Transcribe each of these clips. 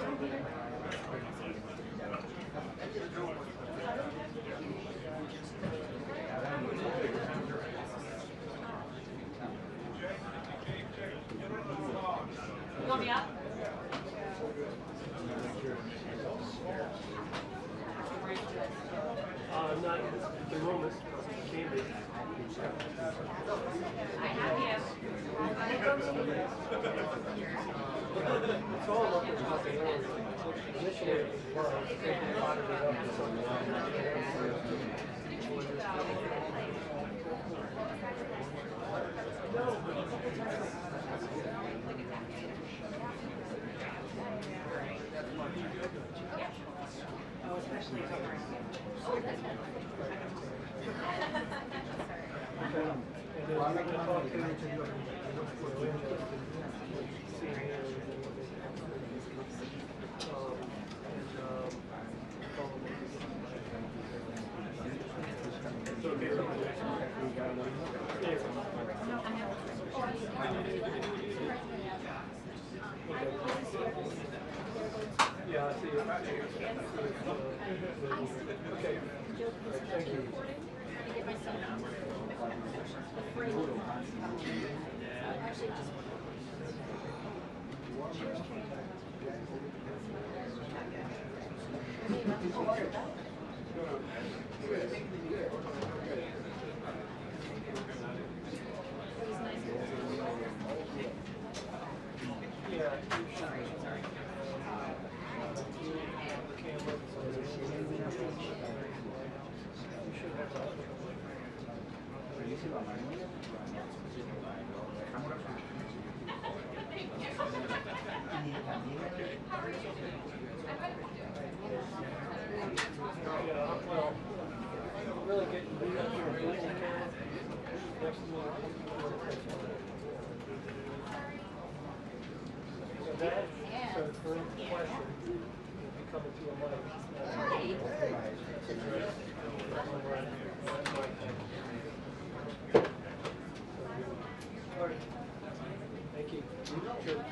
You want me up? Not the Romas, Cambridge. I have you. It's all about the popularity. Initially, it was taking a lot of it up to something. Especially over. Well, I'm not going to talk to you. Yeah, I see you. Okay. Thank you. Well, really getting beat up here. So that, so for the question, if you come into a mic, that's addressed. Thank you. Sure.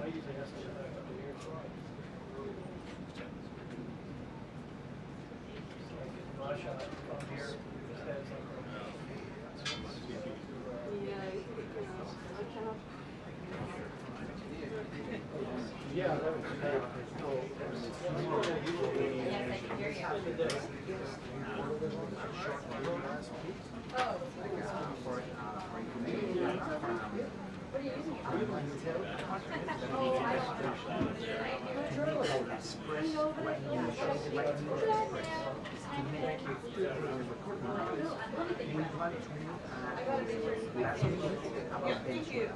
I usually ask them back up here. So I get my shot from here. Just has yeah, that would be Thank you.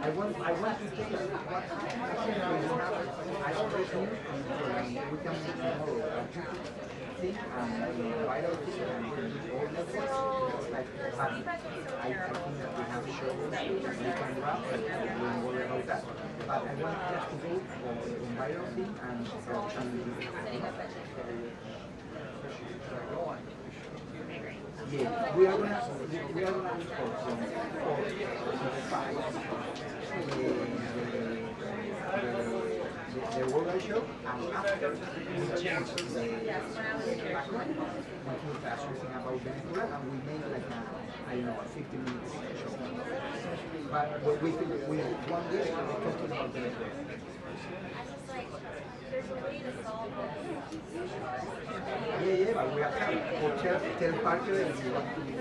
I want to take what I don't know we can see tomorrow. Think why don't you all networks like I think that we have shows we can run, but we don't worry about that. But I want just to go on viral thing and yeah, we are gonna report the world show, and after we change the background, we put something about Venezuela, and we make like a, I don't know, a 15 minutes show. But we one day we're talking about Venezuela. There's a way to solve this. Yeah, but we have to tell Parker if you want to be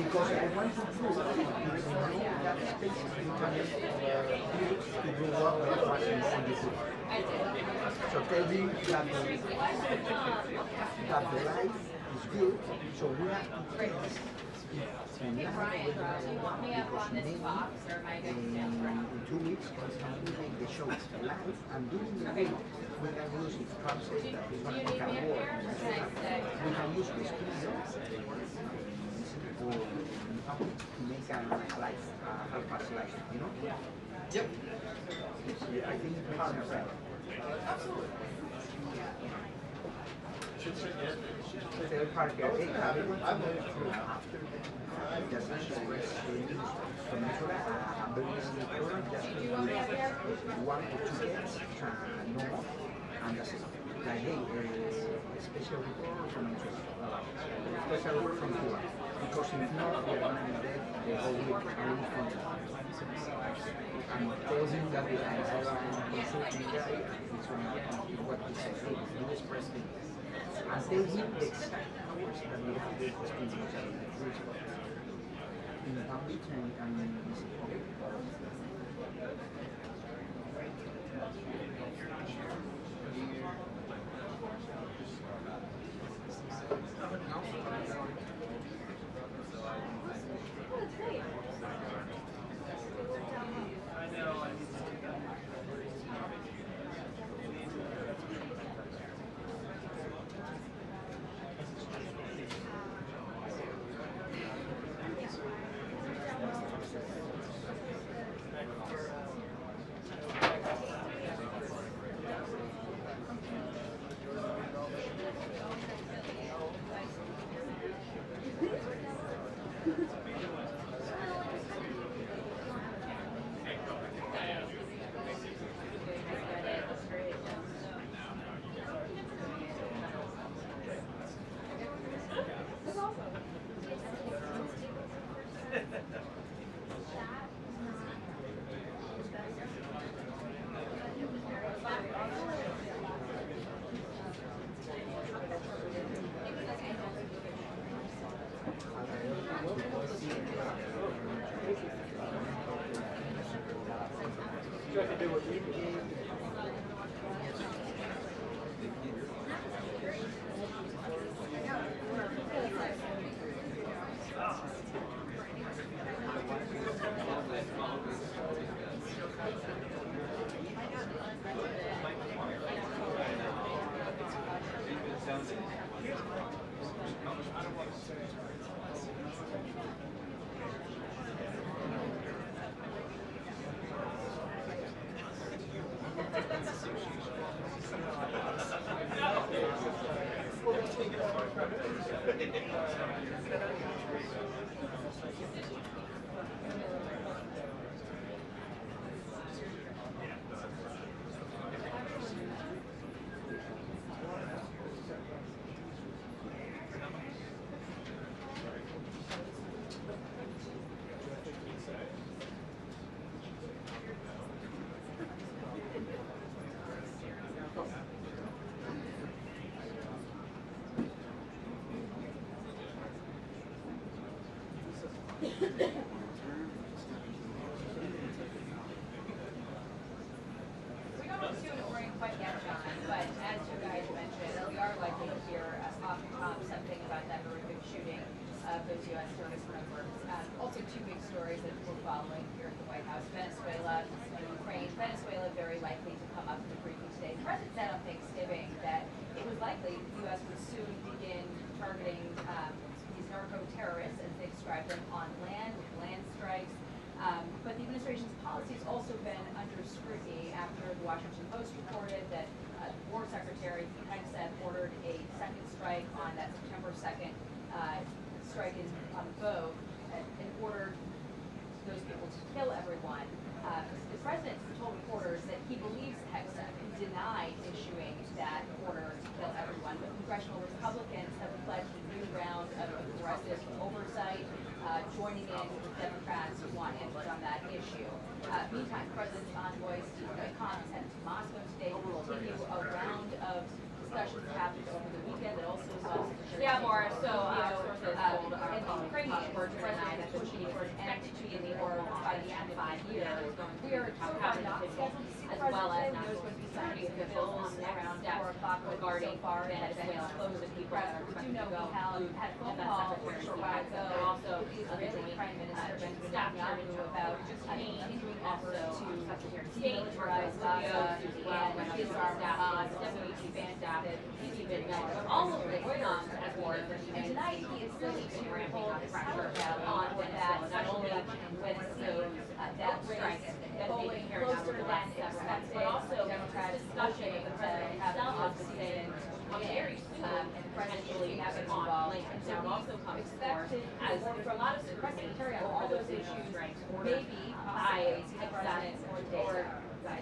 because I want to prove that space you can use to grow up with what you see this so tell him that the life is good, so we have to And Hey last Brian, week, do you want me up on this box or am I going to stand for it? in 2 weeks, we make the show live, and during the week, we can use it translate that is Do not you need can me up work. here? Or should I stay? We can use the studio to make a live, half-past live, you know? Yep. I think it makes sense, right? Third party, I think, I'm going after just express the news from Nicola, a very easy program, just Do you want me up here? 1 or 2 days, no more, and that's it. Like, hey, special report from Nicola, special report from Cuba, because if not, we are going to be dead the whole week, and we need content. And tell him that we have a consulting guy, he's going to what he said, hey, you express things. And tell him the exact hours that we have to express things. In Palm Beach and Mississippi. You have to do what you do. We don't assume that we're in quite yet, John, but as you guys mentioned, we are likely to hear off the top something about that horrific shooting of those U.S. service members. Also, two big stories that we're following here at the White House: Venezuela and Ukraine. Venezuela very likely to come up in the briefing today. The president said on Thanksgiving that it was likely the U.S. would soon begin targeting these narco-terrorists, as they describe them, on land with land strikes. But the administration's policy has also been under scrutiny after the Washington Post reported that the War Secretary, kind of said, ordered a second strike on that September 2nd strike on the boat and ordered those people to kill everyone. The president told reporters that he believes Hexa denied issuing that order to kill everyone, but congressional Republicans have pledged a new round of aggressive oversight, joining in with Democrats who want input on that issue. Meantime, President's envoy Steve Witkoff is headed to Moscow today to continue a round of discussions happened over the weekend that also saw Morris. So, and the Ukrainian president pushing for an end to the war by the end of 5 years. We are so far not scheduled to see the well as national security officials around 4 o'clock regarding Venezuela. Close of people that are expected to go had phone calls a short while ago. Also, Israeli Prime Minister Benjamin Netanyahu about continuing also to militarize Gaza and disarm Hamas, expand all of this as war. And tonight he is still ramping up pressure on that, not only with those death strikes that they've been carrying out over the last several months, but also discussion of the president himself to say very soon potentially have it on Lincoln. Now it also comes forth as there's a lot of suppressing for all those issues, maybe by Senate or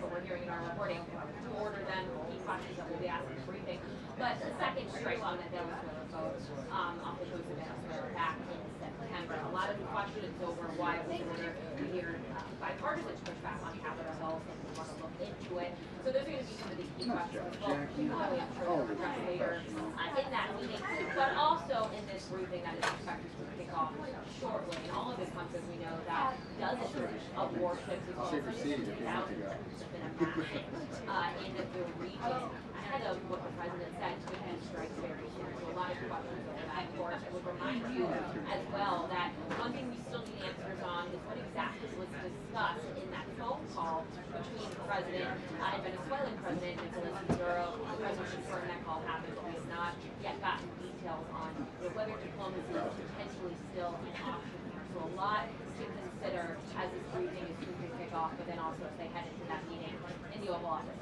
what we're hearing in our reporting, to order them key questions that will be asked in the briefing. But the second strike on the Venezuela vote off the coast of Venezuela back in September. A lot of questions over why it was ordered. We hear bipartisan pushback on Capitol Hill, and we want to look into it. So those are going to be some of the key questions. Well, I'm sure we'll address later in that meeting, but also in this briefing that is expected to kick off shortly. And all of this comes as we know that dozens of warships as well as thousands have been amassing in the region ahead of what the president said could be strikes very soon. So a lot of questions over that. Of course, I would remind you as well that one thing we still need answers on is what exactly was discussed in that phone call between the president and Venezuelan President Nicolas Maduro. The president confirmed that call happened, but we have not yet gotten details on whether diplomacy is potentially still an option here. So a lot to consider as this briefing is soon to kick off, but then also as they head into that meeting in the Oval Office.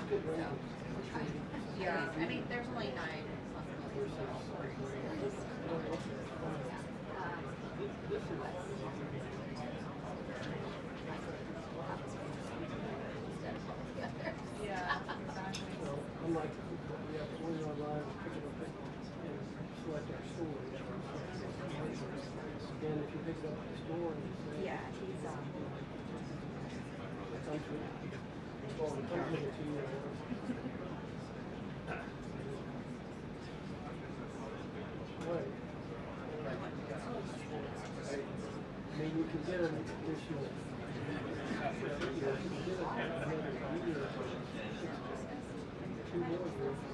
good range. Yeah, I mean, there's only 9 Yeah, exactly. So, unlike what we have to order online, pick it up and select our storage. Again, if you pick it up at the store and you say, Yeah, he's it comes with a 2-year warranty. Right. Maybe you can get an additional. You can get another year. 2 more years.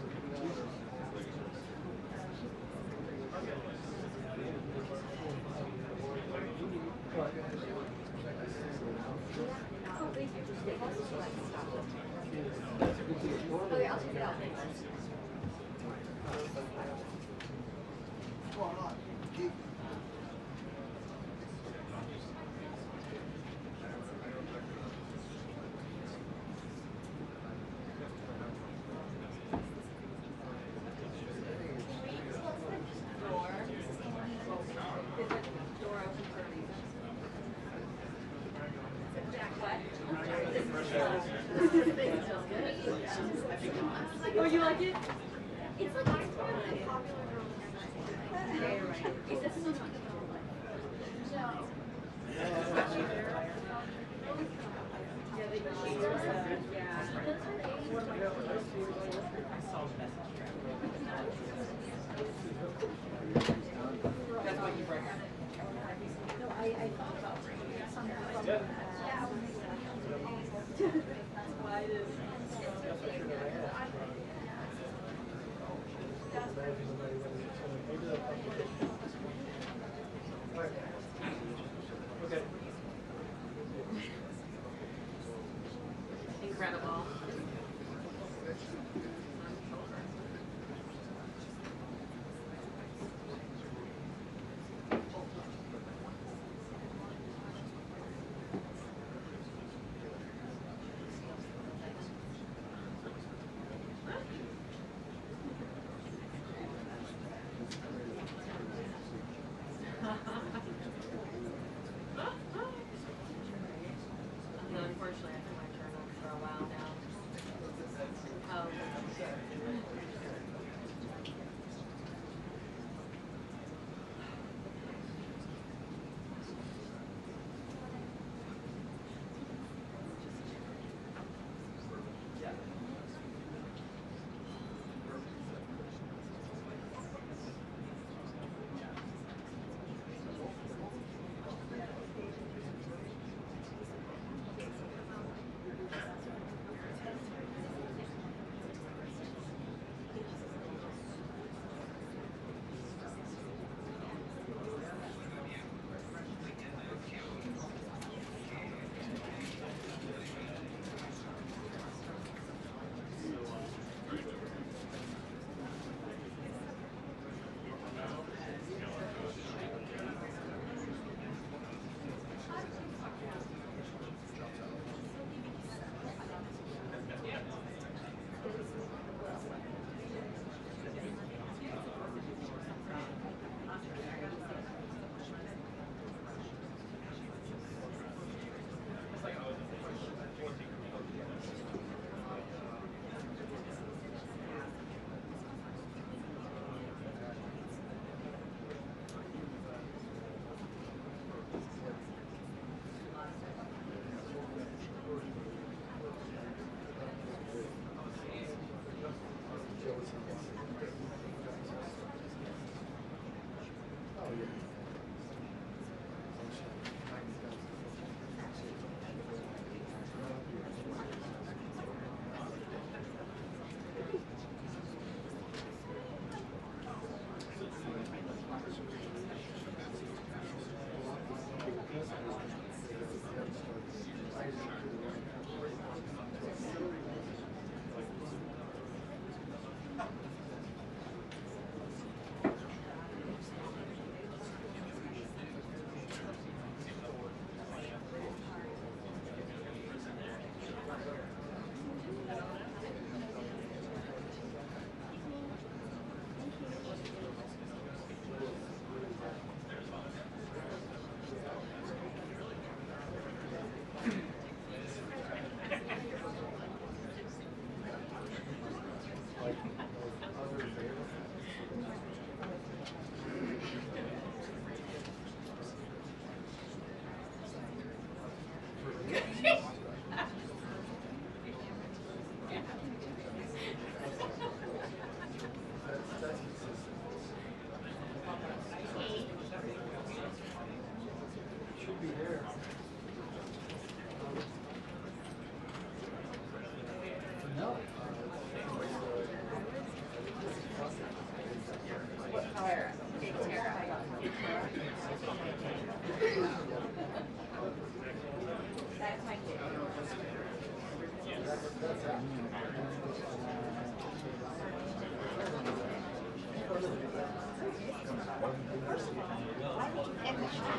Oh, you like it? It's like popular girl. Is this still not I thought about bringing something. Why it is. Okay. Incredible. Unfortunately, I've been my journal for a while now. Oh. What color? Big Tara. That's my kid. Why would you end the show?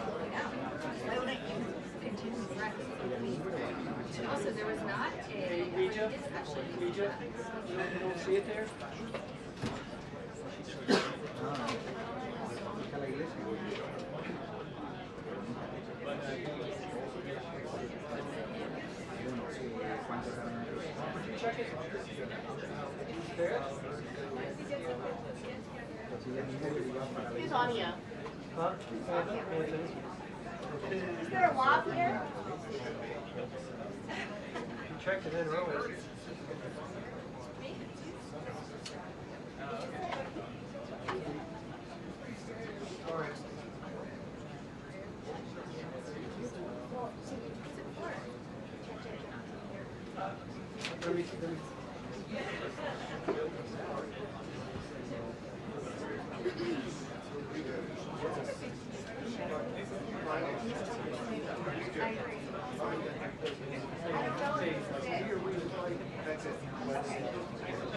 Why wouldn't you continue the rest? And also, there was not a. Regia? Actually, Regia? You don't see it there? Está la iglesia. ¿Cuántos eran? Check it. There? Who's Anya? Huh? Anthony. Is there a lock here? You checked it in earlier. All right. Let me.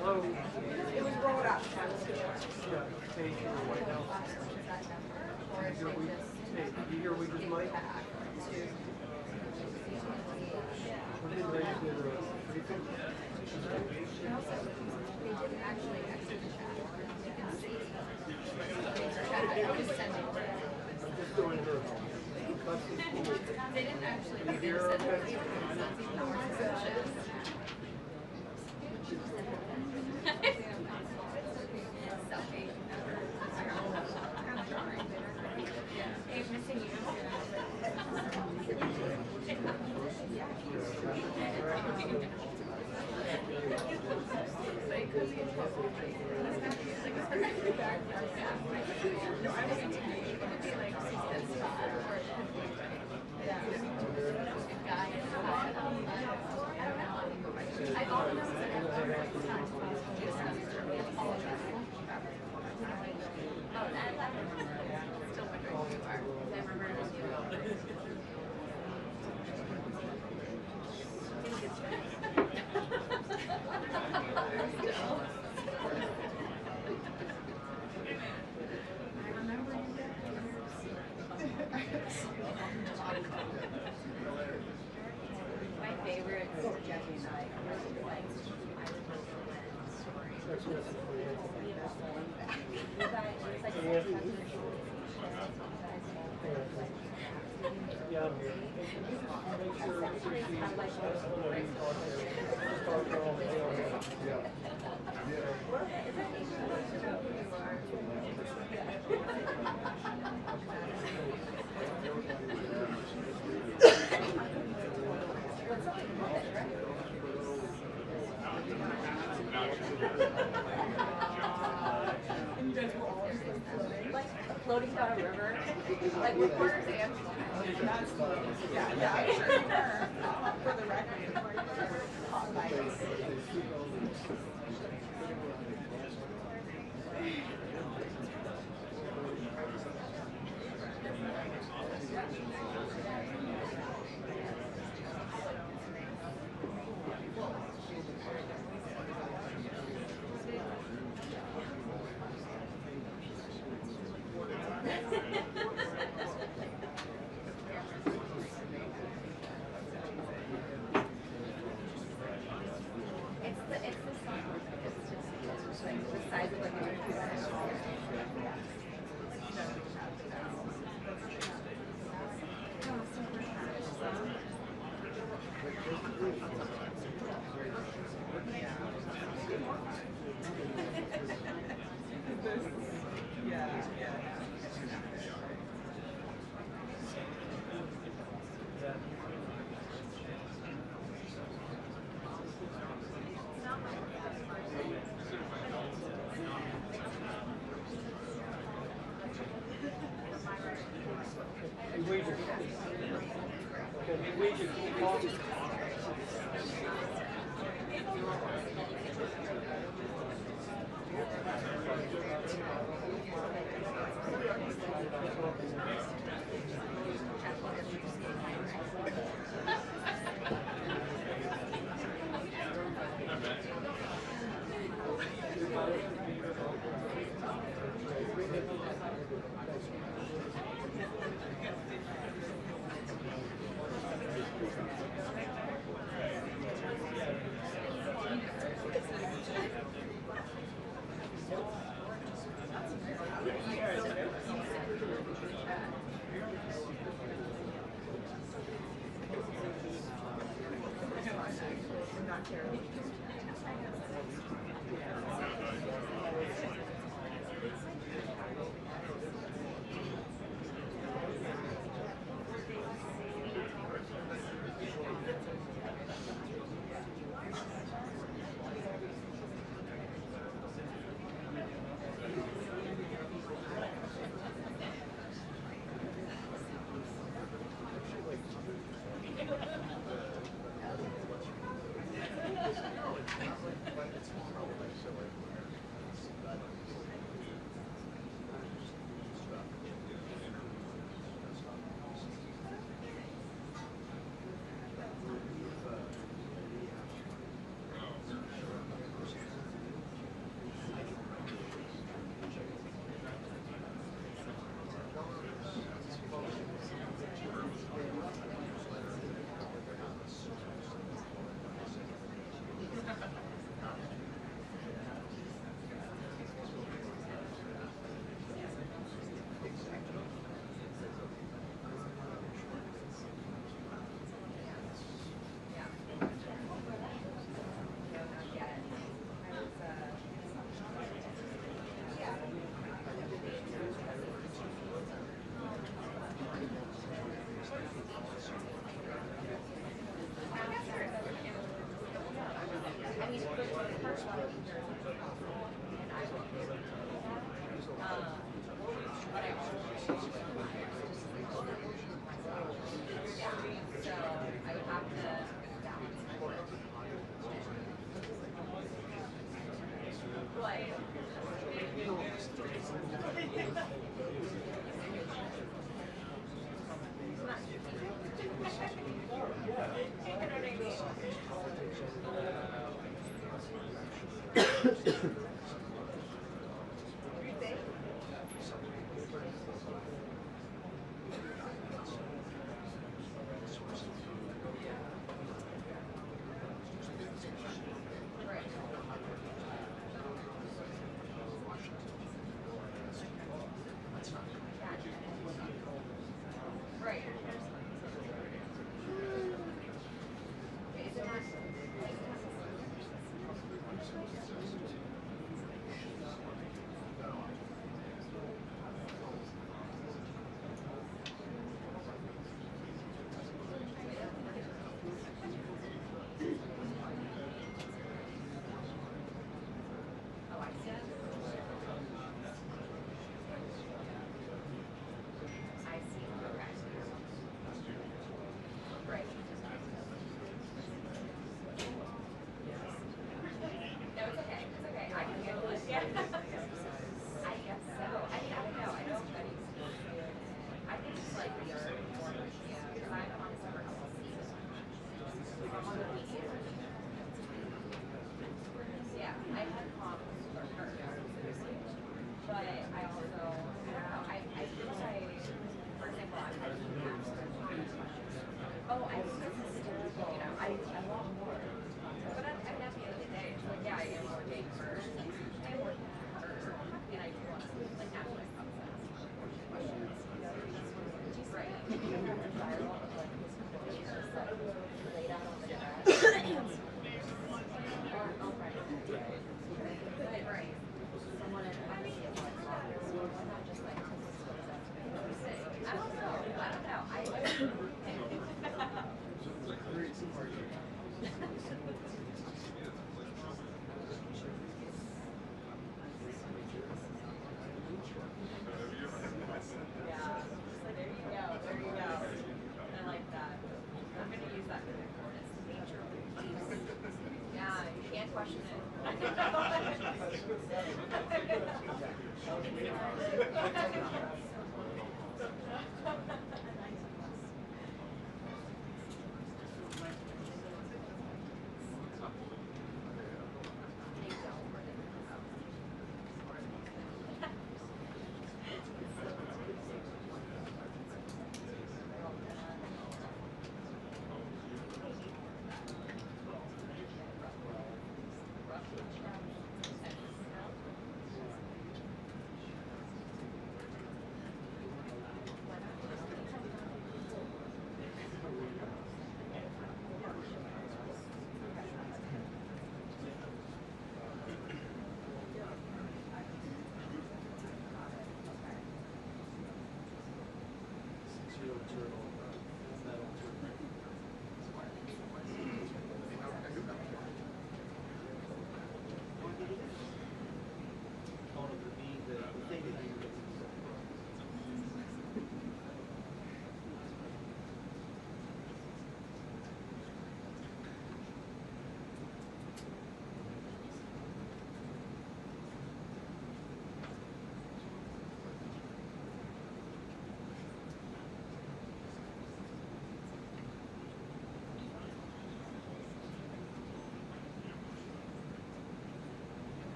Hello. It was rolled up. Yeah, page here right now. You hear we just might? We didn't actually do it. I'm just doing her. They didn't actually. You hear her okay? Missing you. My favorite is Jackie and I. Yeah, I'm here. Make sure she Like floating down a river, like reporters and Yeah, I'm sure you were. For the record.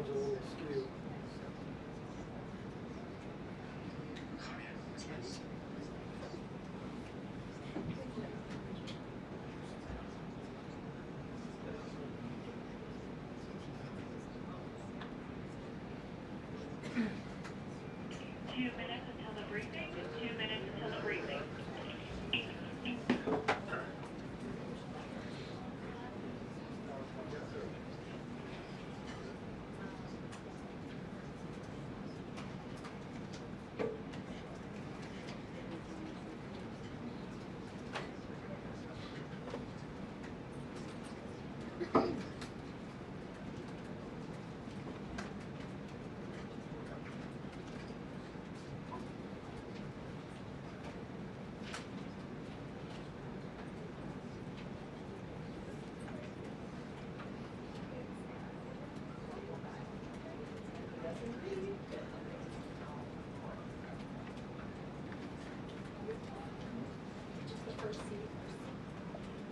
one's a little skewed.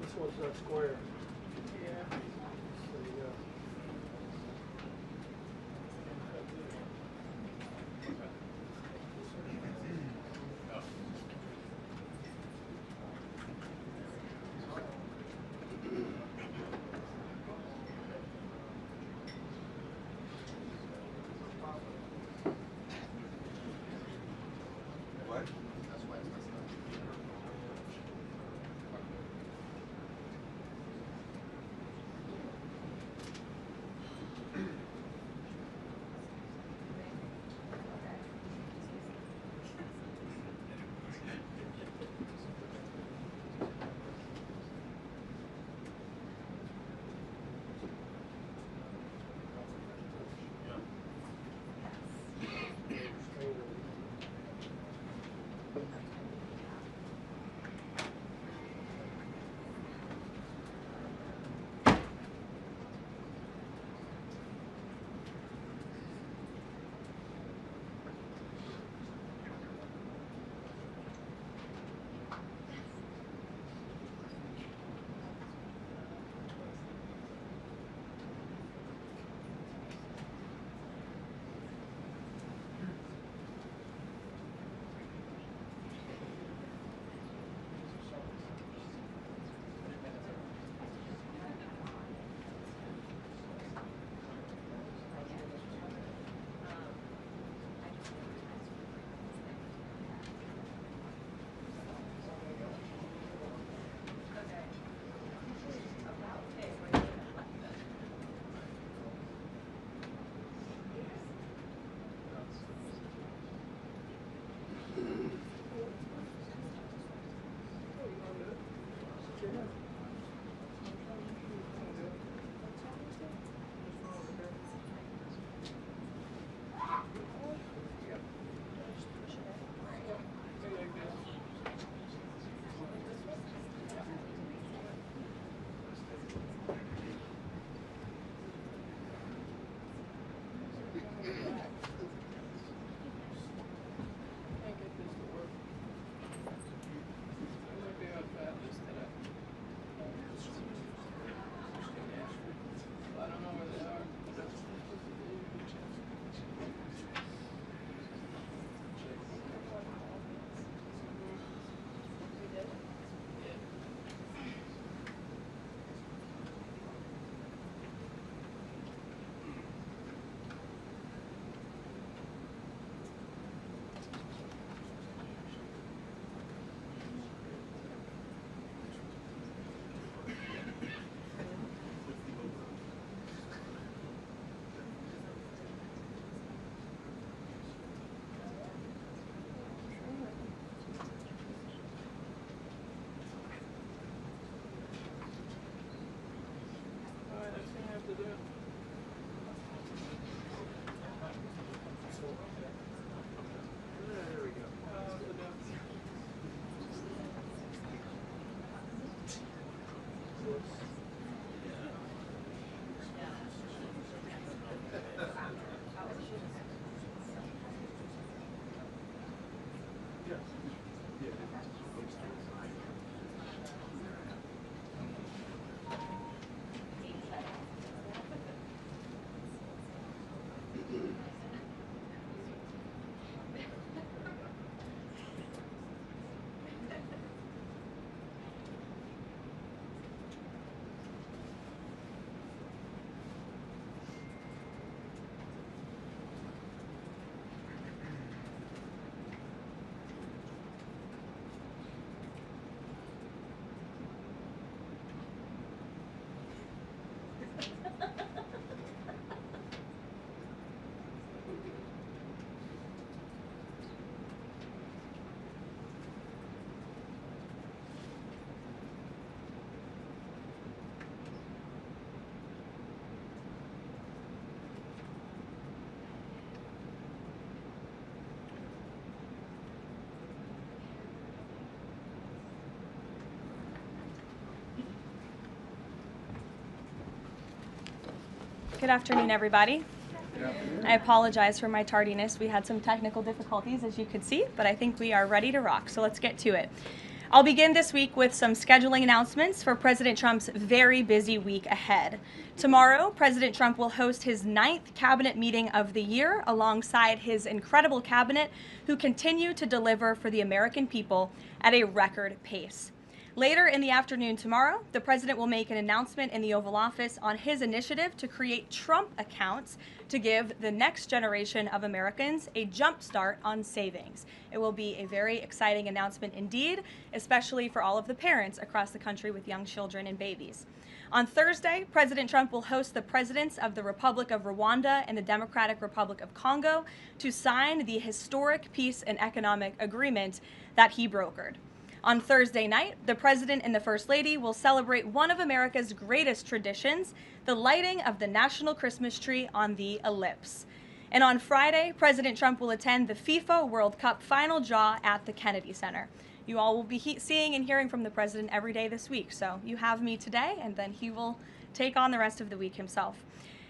This one's not square. Yeah. So, yeah. What? Good afternoon, everybody. I apologize for my tardiness. We had some technical difficulties, as you could see, but I think we are ready to rock, so let's get to it. I'll begin this week with some scheduling announcements for President Trump's very busy week ahead. Tomorrow, President Trump will host his 9th cabinet meeting of the year alongside his incredible cabinet, who continue to deliver for the American people at a record pace. Later in the afternoon tomorrow, the president will make an announcement in the Oval Office on his initiative to create Trump accounts to give the next generation of Americans a jump start on savings. It will be a very exciting announcement indeed, especially for all of the parents across the country with young children and babies. On Thursday, President Trump will host the presidents of the Republic of Rwanda and the Democratic Republic of Congo to sign the historic peace and economic agreement that he brokered. On Thursday night, the President and the First Lady will celebrate one of America's greatest traditions, the lighting of the national Christmas tree on the Ellipse. And on Friday, President Trump will attend the FIFA World Cup final draw at the Kennedy Center. You all will be seeing and hearing from the President every day this week, so you have me today, and then he will take on the rest of the week himself.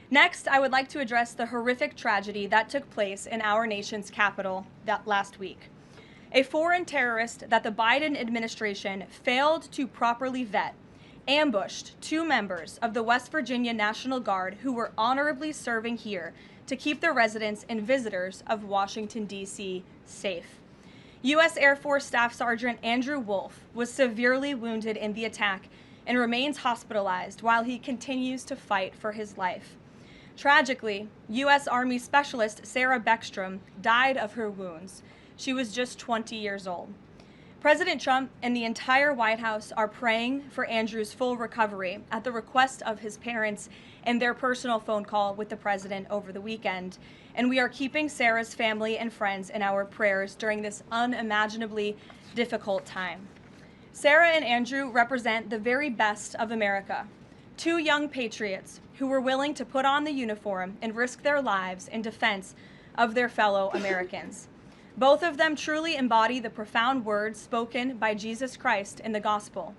Next, I would like to address the horrific tragedy that took place in our nation's capital last week. A foreign terrorist that the Biden administration failed to properly vet ambushed 2 members of the West Virginia National Guard who were honorably serving here to keep the residents and visitors of Washington, D.C. safe. U.S. Air Force Staff Sergeant Andrew Wolf was severely wounded in the attack and remains hospitalized while he continues to fight for his life. Tragically, U.S. Army Specialist Sarah Beckstrom died of her wounds. She was just 20 years old. President Trump and the entire White House are praying for Andrew's full recovery at the request of his parents and their personal phone call with the president over the weekend. And we are keeping Sarah's family and friends in our prayers during this unimaginably difficult time. Sarah and Andrew represent the very best of America. 2 young patriots who were willing to put on the uniform and risk their lives in defense of their fellow Americans. Both of them truly embody the profound words spoken by Jesus Christ in the gospel.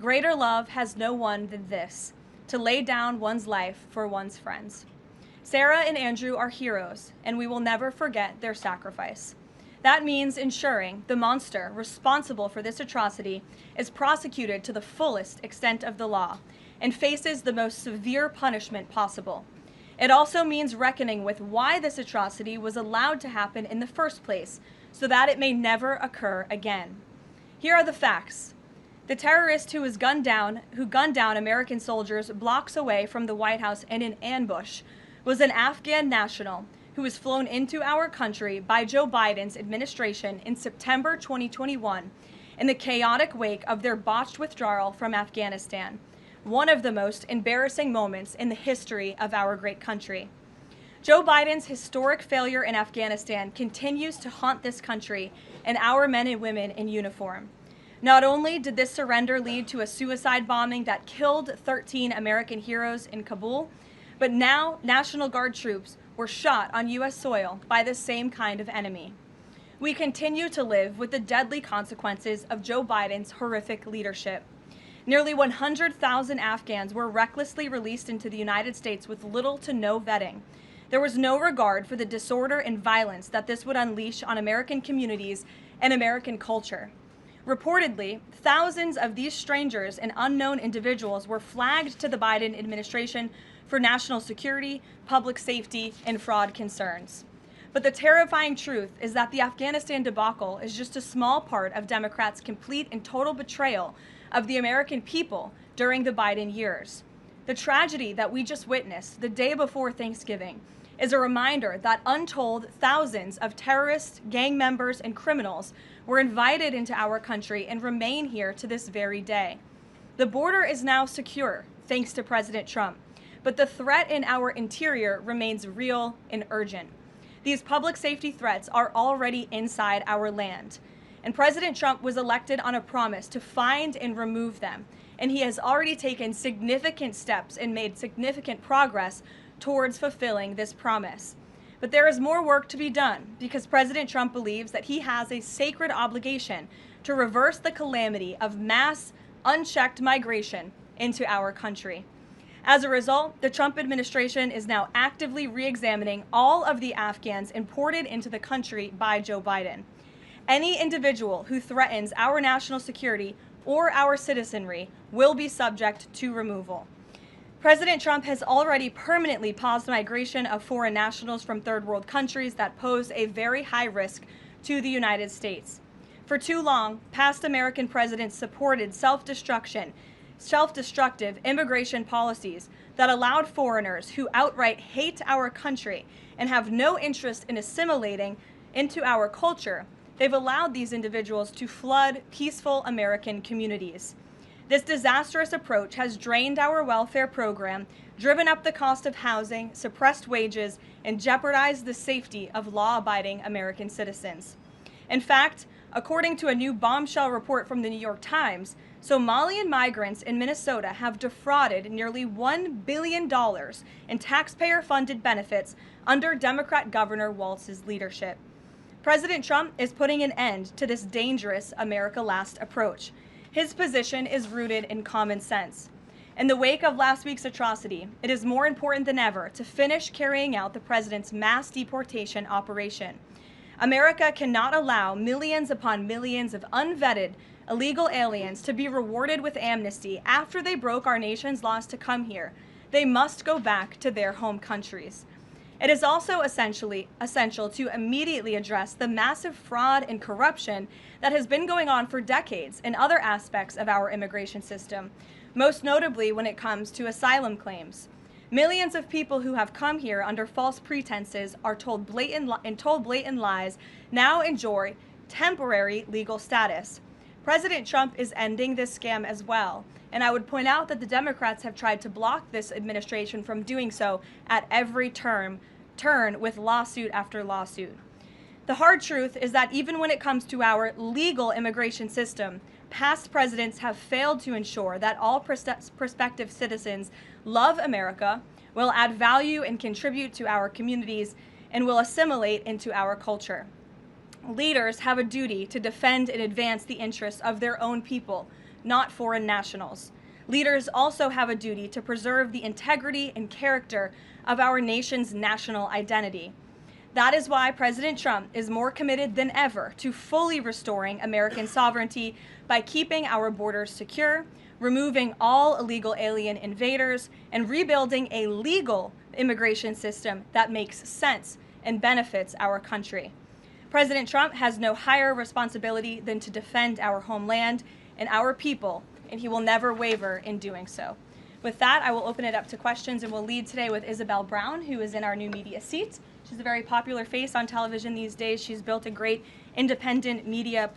Greater love has no one than this, to lay down one's life for one's friends. Sarah and Andrew are heroes, and we will never forget their sacrifice. That means ensuring the monster responsible for this atrocity is prosecuted to the fullest extent of the law and faces the most severe punishment possible. It also means reckoning with why this atrocity was allowed to happen in the first place, so that it may never occur again. Here are the facts. The terrorist who gunned down American soldiers blocks away from the White House in an ambush was an Afghan national who was flown into our country by Joe Biden's administration in September 2021 in the chaotic wake of their botched withdrawal from Afghanistan. One of the most embarrassing moments in the history of our great country. Joe Biden's historic failure in Afghanistan continues to haunt this country and our men and women in uniform. Not only did this surrender lead to a suicide bombing that killed 13 American heroes in Kabul, but now National Guard troops were shot on U.S. soil by the same kind of enemy. We continue to live with the deadly consequences of Joe Biden's horrific leadership. Nearly 100,000 Afghans were recklessly released into the United States with little to no vetting. There was no regard for the disorder and violence that this would unleash on American communities and American culture. Reportedly, thousands of these strangers and unknown individuals were flagged to the Biden administration for national security, public safety, and fraud concerns. But the terrifying truth is that the Afghanistan debacle is just a small part of Democrats' complete and total betrayal of the American people during the Biden years. The tragedy that we just witnessed the day before Thanksgiving is a reminder that untold thousands of terrorists, gang members, and criminals were invited into our country and remain here to this very day. The border is now secure, thanks to President Trump, but the threat in our interior remains real and urgent. These public safety threats are already inside our land. And President Trump was elected on a promise to find and remove them. And he has already taken significant steps and made significant progress towards fulfilling this promise. But there is more work to be done because President Trump believes that he has a sacred obligation to reverse the calamity of mass, unchecked migration into our country. As a result, the Trump administration is now actively re-examining all of the Afghans imported into the country by Joe Biden. Any individual who threatens our national security or our citizenry will be subject to removal. President Trump has already permanently paused migration of foreign nationals from third world countries that pose a very high risk to the United States. For too long, past American presidents supported self-destructive immigration policies that allowed foreigners who outright hate our country and have no interest in assimilating into our culture. They've allowed these individuals to flood peaceful American communities. This disastrous approach has drained our welfare program, driven up the cost of housing, suppressed wages, and jeopardized the safety of law-abiding American citizens. In fact, according to a new bombshell report from the New York Times, Somalian migrants in Minnesota have defrauded nearly $1 billion in taxpayer-funded benefits under Democrat Governor Walz's leadership. President Trump is putting an end to this dangerous America Last approach. His position is rooted in common sense. In the wake of last week's atrocity, it is more important than ever to finish carrying out the president's mass deportation operation. America cannot allow millions upon millions of unvetted illegal aliens to be rewarded with amnesty after they broke our nation's laws to come here. They must go back to their home countries. It is also essential to immediately address the massive fraud and corruption that has been going on for decades in other aspects of our immigration system, most notably when it comes to asylum claims. Millions of people who have come here under false pretenses are told blatant lies now enjoy temporary legal status. President Trump is ending this scam as well, and I would point out that the Democrats have tried to block this administration from doing so at every turn with lawsuit after lawsuit. The hard truth is that even when it comes to our legal immigration system, past presidents have failed to ensure that all prospective citizens love America, will add value and contribute to our communities, and will assimilate into our culture. Leaders have a duty to defend and advance the interests of their own people, not foreign nationals. Leaders also have a duty to preserve the integrity and character of our nation's national identity. That is why President Trump is more committed than ever to fully restoring American sovereignty by keeping our borders secure, removing all illegal alien invaders, and rebuilding a legal immigration system that makes sense and benefits our country. President Trump has no higher responsibility than to defend our homeland and our people, and he will never waver in doing so. With that, I will open it up to questions, and we'll lead today with Isabel Brown, who is in our new media seat. She's a very popular face on television these days. She's built a great independent media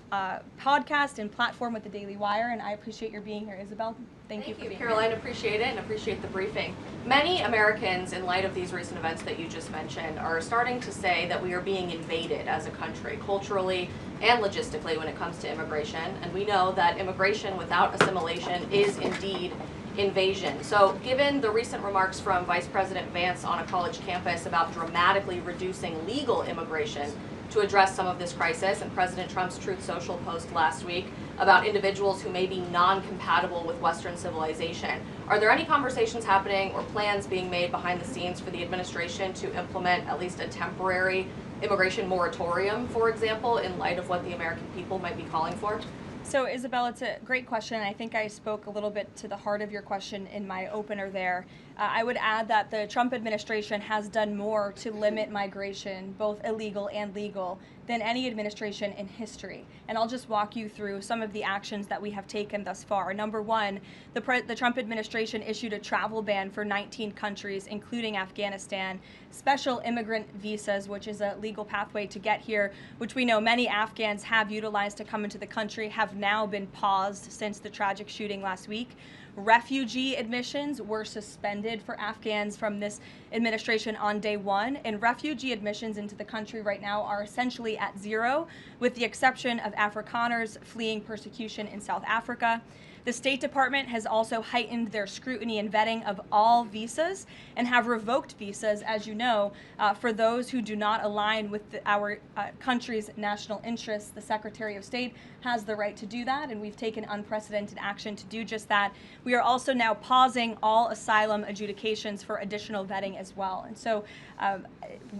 podcast and platform with the Daily Wire, and I appreciate your being here, Isabel. Thank you for being Karoline, here. appreciate it and appreciate the briefing. Many Americans, in light of these recent events that you just mentioned, are starting to say that we are being invaded as a country, culturally and logistically when it comes to immigration. And we know that immigration without assimilation is indeed invasion. So given the recent remarks from Vice President Vance on a college campus about dramatically reducing legal immigration to address some of this crisis, and President Trump's Truth Social post last week about individuals who may be non-compatible with Western civilization, are there any conversations happening or plans being made behind the scenes for the administration to implement at least a temporary immigration moratorium, for example, in light of what the American people might be calling for? So, Isabel, it's a great question, and I think I spoke a little bit to the heart of your question in my opener there. I would add that the Trump administration has done more to limit migration, both illegal and legal, than any administration in history. And I'll just walk you through some of the actions that we have taken thus far. Number one, the Trump administration issued a travel ban for 19 countries, including Afghanistan, special immigrant visas, which is a legal pathway to get here, which we know many Afghans have utilized to come into the country, have now been paused since the tragic shooting last week. Refugee admissions were suspended for Afghans from this administration on day one, and refugee admissions into the country right now are essentially at zero, with the exception of Afrikaners fleeing persecution in South Africa. The State Department has also heightened their scrutiny and vetting of all visas and have revoked visas, as you know, for those who do not align with our country's national interests. The Secretary of State has the right to do that, and we've taken unprecedented action to do just that. We are also now pausing all asylum adjudications for additional vetting as well. And so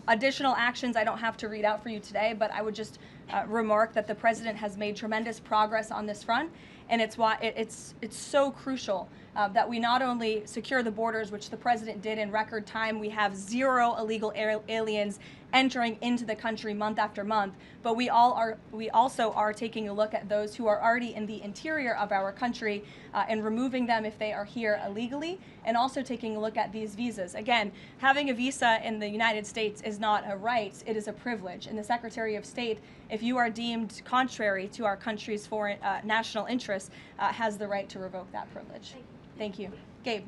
additional actions I don't have to read out for you today, but I would just remark that the President has made tremendous progress on this front, and it's why it's so crucial that we not only secure the borders, which the President did in record time. We have 0 illegal aliens entering into the country month after month, but we also are taking a look at those who are already in the interior of our country and removing them if they are here illegally, and also taking a look at these visas. Again, having a visa in the United States is not a right, it is a privilege. And the Secretary of State, if you are deemed contrary to our country's foreign national interests, has the right to revoke that privilege. Thank you. Gabe.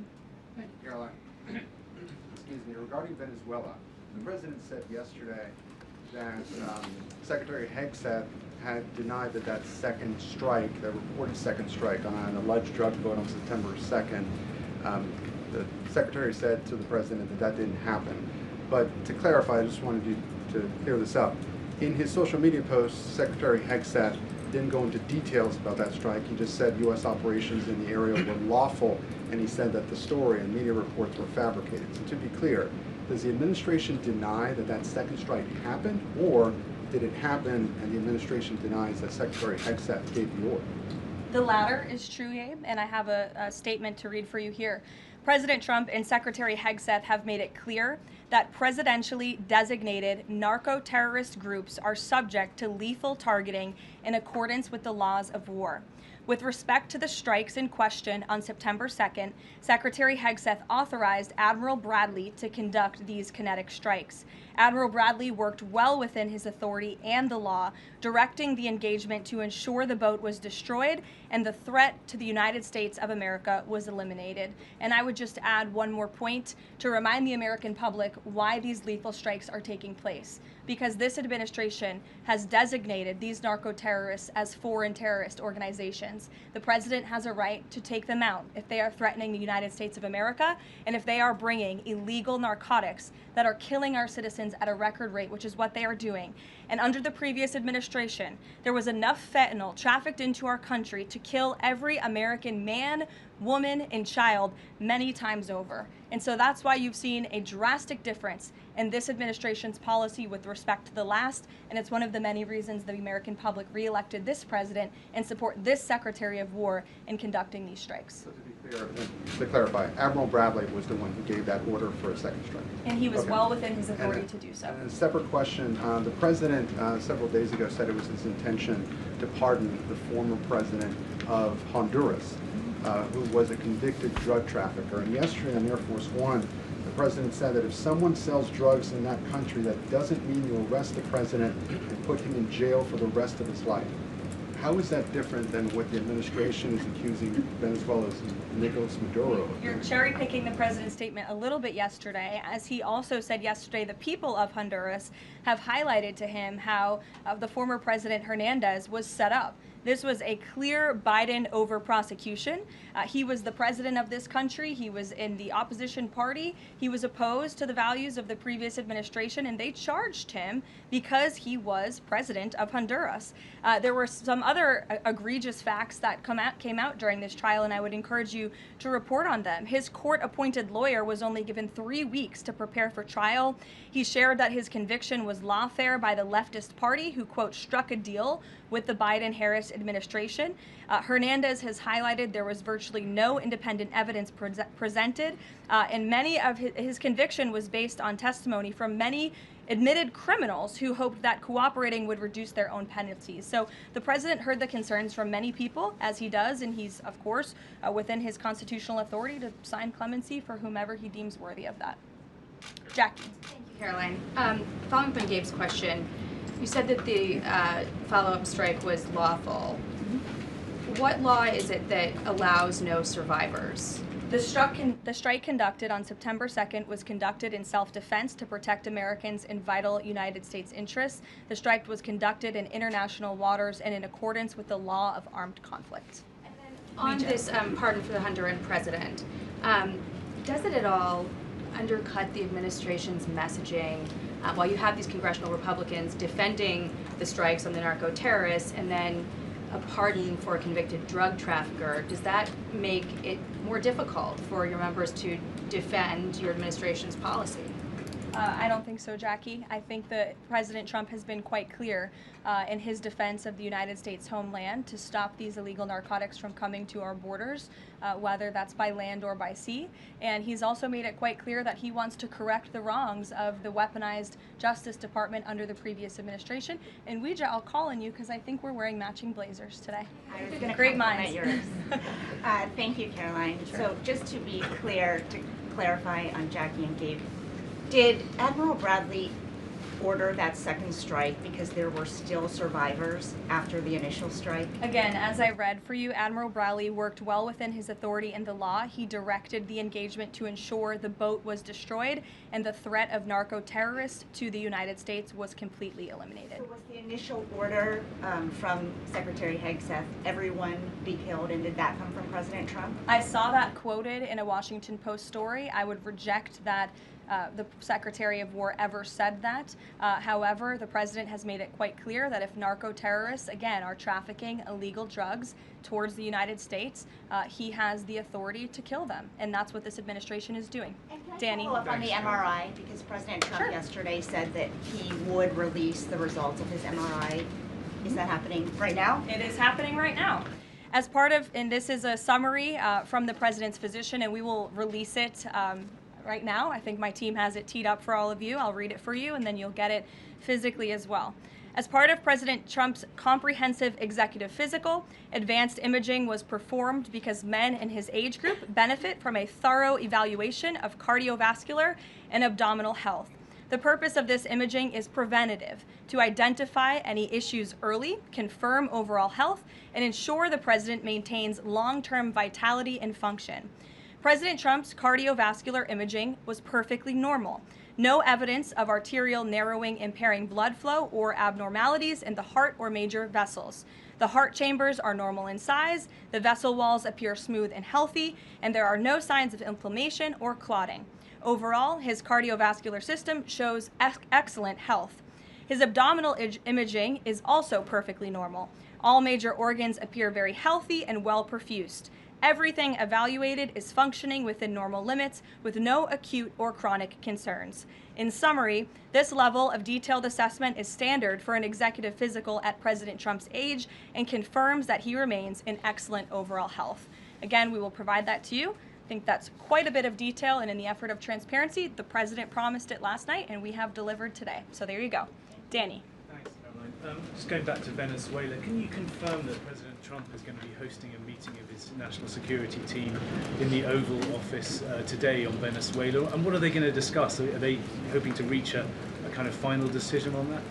Thank you, Caroline. Excuse me. Regarding Venezuela, the President said yesterday that Secretary Hegseth had denied that second strike, that reported second strike on an alleged drug vote on September 2nd. The Secretary said to the President that didn't happen. But to clarify, I just wanted you to clear this up. In his social media post, Secretary Hegseth didn't go into details about that strike. He just said U.S. operations in the area were lawful, and he said that the story and media reports were fabricated. So to be clear, does the administration deny that second strike happened, or did it happen and the administration denies that Secretary Hegseth gave the order? The latter is true, Gabe, and I have a statement to read for you here. President Trump and Secretary Hegseth have made it clear that presidentially designated narco-terrorist groups are subject to lethal targeting in accordance with the laws of war. With respect to the strikes in question on September 2nd, Secretary Hegseth authorized Admiral Bradley to conduct these kinetic strikes. Admiral Bradley worked well within his authority and the law, directing the engagement to ensure the boat was destroyed and the threat to the United States of America was eliminated. And I would just add one more point to remind the American public why these lethal strikes are taking place. Because this administration has designated these narco-terrorists as foreign terrorist organizations. The President has a right to take them out if they are threatening the United States of America and if they are bringing illegal narcotics that are killing our citizens at a record rate, which is what they are doing. And under the previous administration, there was enough fentanyl trafficked into our country to kill every American man, woman, and child many times over. And so that's why you've seen a drastic difference in this administration's policy with respect to the last, and it's one of the many reasons the American public reelected this president and support this Secretary of War in conducting these strikes. So to be clear, to clarify, Admiral Bradley was the one who gave that order for a second strike. And he was well within his authority to do so. And a separate question, the President several days ago said it was his intention to pardon the former president of Honduras, who was a convicted drug trafficker. And yesterday on Air Force One, the President said that if someone sells drugs in that country, that doesn't mean you arrest the President and put him in jail for the rest of his life. How is that different than what the administration is accusing Venezuela's Nicolas Maduro of? You're cherry picking the President's statement a little bit yesterday, as he also said yesterday the people of Honduras have highlighted to him how the former President Hernandez was set up. This was a clear Biden over prosecution. He was the president of this country. He was in the opposition party. He was opposed to the values of the previous administration, and they charged him because he was president of Honduras. There were some other egregious facts that came out during this trial, and I would encourage you to report on them. His court-appointed lawyer was only given 3 weeks to prepare for trial. He shared that his conviction was lawfare by the leftist party, who, quote, struck a deal with the Biden-Harris administration. Hernandez has highlighted there was virtually no independent evidence presented, and many of his conviction was based on testimony from many admitted criminals who hoped that cooperating would reduce their own penalties. So the President heard the concerns from many people, as he does, and he's, of course, within his constitutional authority to sign clemency for whomever he deems worthy of that. Jackie. Thank you, Caroline. Following up on Gabe's question, you said that the follow-up strike was lawful. What law is it that allows no survivors? The strike conducted on September 2nd was conducted in self-defense to protect Americans in vital United States interests. The strike was conducted in international waters and in accordance with the law of armed conflict. And then On this pardon for the Honduran president, does it at all undercut the administration's messaging while you have these congressional Republicans defending the strikes on the narco-terrorists and then a pardon for a convicted drug trafficker? Does that make it more difficult for your members to defend your administration's policy? I don't think so, Jackie. I think that President Trump has been quite clear in his defense of the United States homeland to stop these illegal narcotics from coming to our borders, whether that's by land or by sea. And he's also made it quite clear that he wants to correct the wrongs of the weaponized Justice Department under the previous administration. And Ouija, I'll call on you because I think we're wearing matching blazers today. I was going to Great compliment minds. yours. Thank you, Caroline. Sure. So just to be clear, to clarify on Jackie and Gabe, did Admiral Bradley order that second strike because there were still survivors after the initial strike? Again, as I read for you, Admiral Bradley worked well within his authority in the law. He directed the engagement to ensure the boat was destroyed and the threat of narco-terrorists to the United States was completely eliminated. So was the initial order from Secretary Hegseth, everyone be killed, and did that come from President Trump? I saw that quoted in a Washington Post story. I would reject that the Secretary of War ever said that. However, the President has made it quite clear that if narco-terrorists, again, are trafficking illegal drugs towards the United States, he has the authority to kill them. And that's what this administration is doing. And can I Danny? follow up on the MRI? Because President Trump yesterday said that he would release the results of his MRI. Is that happening right now? It is happening right now. As part of, and this is a summary from the President's physician, and we will release it right now. I think my team has it teed up for all of you. I'll read it for you, and then you'll get it physically as well. As part of President Trump's comprehensive executive physical, advanced imaging was performed because men in his age group benefit from a thorough evaluation of cardiovascular and abdominal health. The purpose of this imaging is preventative, to identify any issues early, confirm overall health, and ensure the President maintains long-term vitality and function. President Trump's cardiovascular imaging was perfectly normal. No evidence of arterial narrowing impairing blood flow or abnormalities in the heart or major vessels. The heart chambers are normal in size, the vessel walls appear smooth and healthy, and there are no signs of inflammation or clotting. Overall, his cardiovascular system shows excellent health. His abdominal imaging is also perfectly normal. All major organs appear very healthy and well perfused. Everything evaluated is functioning within normal limits with no acute or chronic concerns. In summary, this level of detailed assessment is standard for an executive physical at President Trump's age and confirms that he remains in excellent overall health. Again, we will provide that to you. I think that's quite a bit of detail, and in the effort of transparency, the President promised it last night, and we have delivered today. So there you go. Danny. Thanks, Caroline. Just going back to Venezuela, can you confirm that President Trump is going to be hosting a meeting of his national security team in the Oval Office today on Venezuela? And what are they going to discuss? Are they hoping to reach a kind of final decision on that?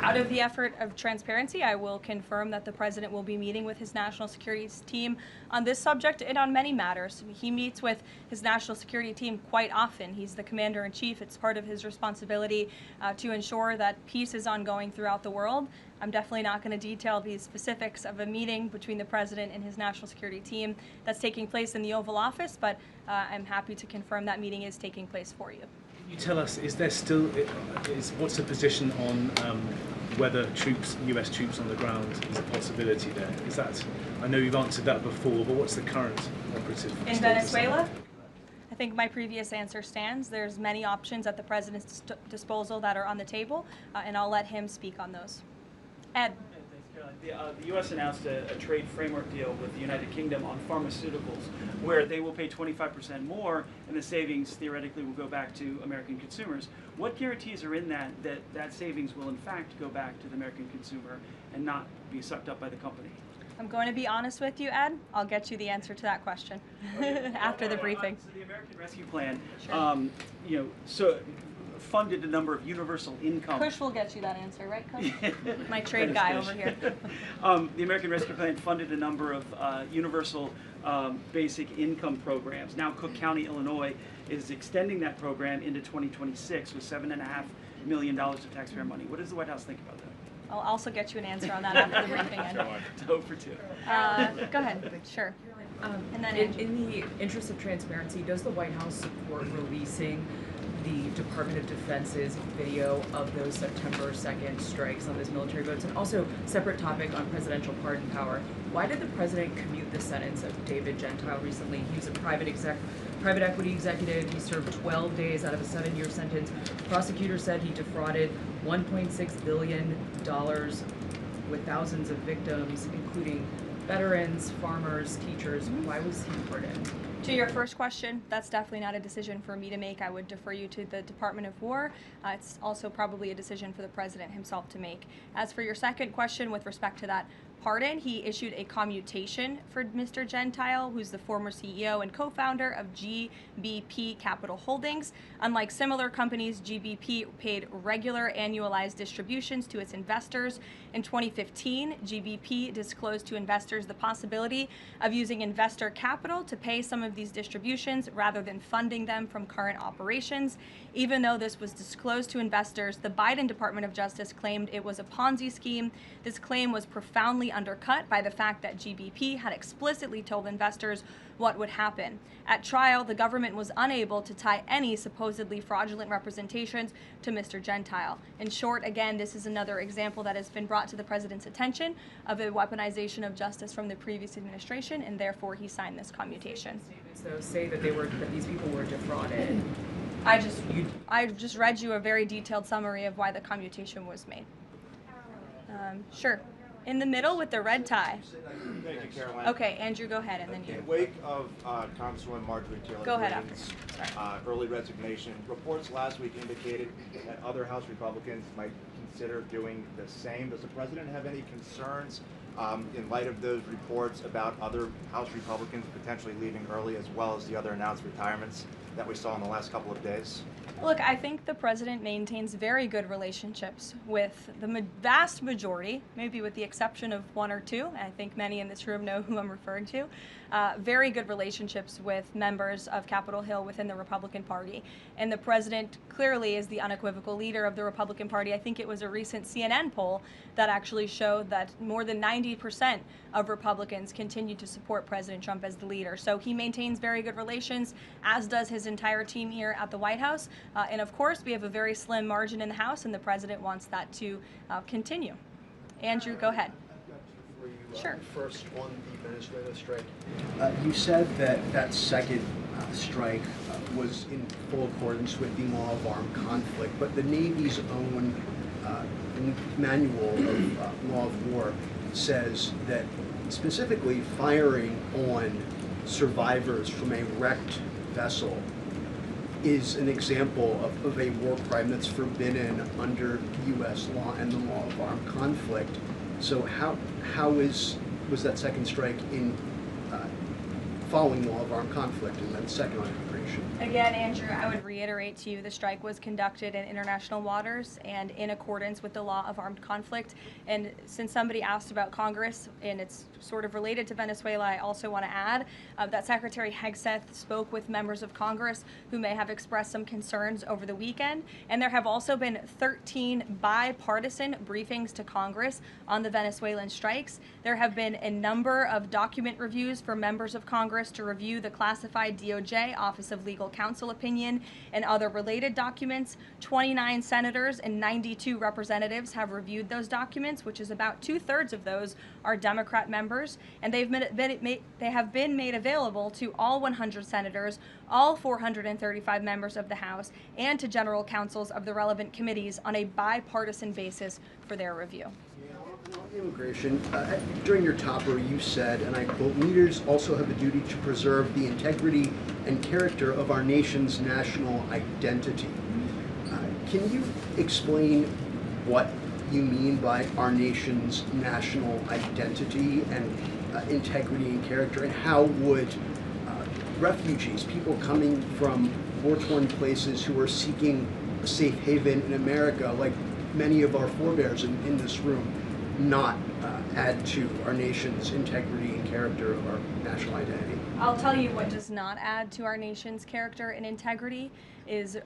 Out of the effort of transparency, I will confirm that the President will be meeting with his national security team on this subject and on many matters. He meets with his national security team quite often. He's the commander-in-chief. It's part of his responsibility to ensure that peace is ongoing throughout the world. I'm definitely not going to detail the specifics of a meeting between the President and his national security team that's taking place in the Oval Office, but I'm happy to confirm that meeting is taking place for you. Can you tell us, is there still, what's the position on whether US troops on the ground is a possibility there? Is that, I know you've answered that before, but what's the current operative In status? Venezuela? I think my previous answer stands. There's many options at the President's disposal that are on the table, and I'll let him speak on those. Ed. The U.S. announced a trade framework deal with the United Kingdom on pharmaceuticals, where they will pay 25% more, and the savings theoretically will go back to American consumers. What guarantees are in that savings will in fact go back to the American consumer and not be sucked up by the company? I'm going to be honest with you, Ed. I'll get you the answer to that question after the briefing. So the American Rescue Plan, Sure. funded a number of universal income. Kush will get you that answer, right, Kush? My trade guy over here. The American Rescue Plan funded a number of universal basic income programs. Now Cook County, Illinois is extending that program into 2026 with $7.5 million of taxpayer money. What does the White House think about that? I'll also get you an answer on that after the briefing. Ed. 0 for 2. Go ahead. Sure. And then in the interest of transparency, does the White House support releasing the Department of Defense's video of those September 2nd strikes on those military boats? And also, separate topic on presidential pardon power. Why did the president commute the sentence of David Gentile recently? He was a private equity executive. He served 12 days out of a 7-year sentence. Prosecutors said he defrauded $1.6 billion with thousands of victims, including veterans, farmers, teachers. Why was he pardoned? To your first question, that's definitely not a decision for me to make. I would defer you to the Department of War. It's also probably a decision for the president himself to make. As for your second question with respect to that pardon, he issued a commutation for Mr. Gentile, who's the former CEO and co-founder of GBP Capital Holdings. Unlike similar companies, GBP paid regular annualized distributions to its investors. In 2015, GBP disclosed to investors the possibility of using investor capital to pay some of these distributions rather than funding them from current operations. Even though this was disclosed to investors, the Biden Department of Justice claimed it was a Ponzi scheme. This claim was profoundly undercut by the fact that GBP had explicitly told investors what would happen. At trial, the government was unable to tie any supposedly fraudulent representations to Mr. Gentile. In short, again, this is another example that has been brought to the president's attention of a weaponization of justice from the previous administration, and therefore he signed this commutation. So say that these people were defrauded. I just read you a very detailed summary of why the commutation was made. Sure. In the middle with the red tie. Thank you, Caroline. Okay, Andrew, go ahead, and then you. In wake of Congresswoman Marjorie Taylor Greene's early resignation, reports last week indicated that other House Republicans might consider doing the same. Does the president have any concerns in light of those reports about other House Republicans potentially leaving early, as well as the other announced retirements that we saw in the last couple of days? Look, I think the president maintains very good relationships with the vast majority, maybe with the exception of one or two. I think many in this room know who I'm referring to. Very good relationships with members of Capitol Hill within the Republican Party. And the president clearly is the unequivocal leader of the Republican Party. I think it was a recent CNN poll that actually showed that more than 90% of Republicans continue to support President Trump as the leader. So he maintains very good relations, as does his entire team here at the White House. And of course, we have a very slim margin in the House, and the president wants that to continue. Andrew, go ahead. Sure. First, on the Venezuela strike, you said that second strike was in full accordance with the law of armed conflict, but the Navy's own manual of law of war says that specifically firing on survivors from a wrecked vessel is an example of a war crime that's forbidden under U.S. law and the law of armed conflict. So how was that second strike in following law of armed conflict, and then second on immigration? Again, Andrew, I would reiterate to you the strike was conducted in international waters and in accordance with the law of armed conflict. And since somebody asked about Congress, and it's sort of related to Venezuela, I also want to add that Secretary Hegseth spoke with members of Congress who may have expressed some concerns over the weekend. And there have also been 13 bipartisan briefings to Congress on the Venezuelan strikes. There have been a number of document reviews for members of Congress to review the classified DOJ Office of Legal Counsel opinion and other related documents. 29 senators and 92 representatives have reviewed those documents, which is about 2/3 of those are Democrat members, and they have been made available to all 100 senators, all 435 members of the House, and to general counsels of the relevant committees on a bipartisan basis for their review. Immigration, during your topper you said, and I quote, "Leaders also have a duty to preserve the integrity and character of our nation's national identity." Can you explain what you mean by our nation's national identity and integrity and character, and how would refugees, people coming from war-torn places who are seeking a safe haven in America, like many of our forebears in this room, not add to our nation's integrity and character of our national identity? I'll tell you what does not add to our nation's character and integrity is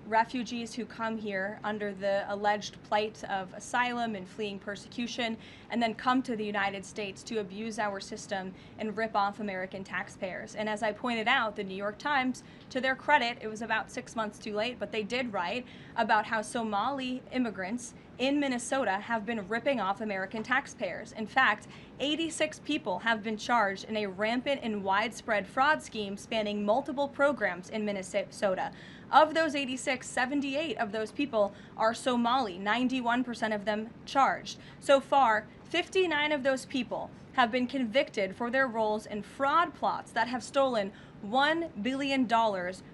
refugees who come here under the alleged plight of asylum and fleeing persecution, and then come to the United States to abuse our system and rip off American taxpayers. And as I pointed out, the New York Times, to their credit, it was about 6 months too late, but they did write about how Somali immigrants in Minnesota have been ripping off American taxpayers. In fact, 86 people have been charged in a rampant and widespread fraud scheme spanning multiple programs in Minnesota. Of those 86, 78 of those people are Somali, 91% of them charged. So far, 59 of those people have been convicted for their roles in fraud plots that have stolen $1 billion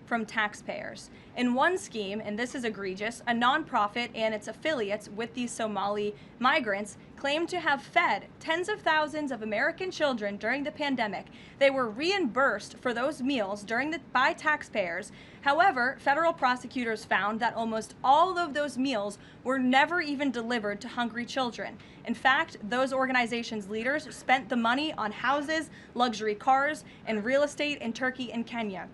from taxpayers. In one scheme, and this is egregious, a nonprofit and its affiliates with these Somali migrants claimed to have fed tens of thousands of American children during the pandemic. They were reimbursed for those meals by taxpayers. However, federal prosecutors found that almost all of those meals were never even delivered to hungry children. In fact, those organizations' leaders spent the money on houses, luxury cars, and real estate in Turkey and Kenya.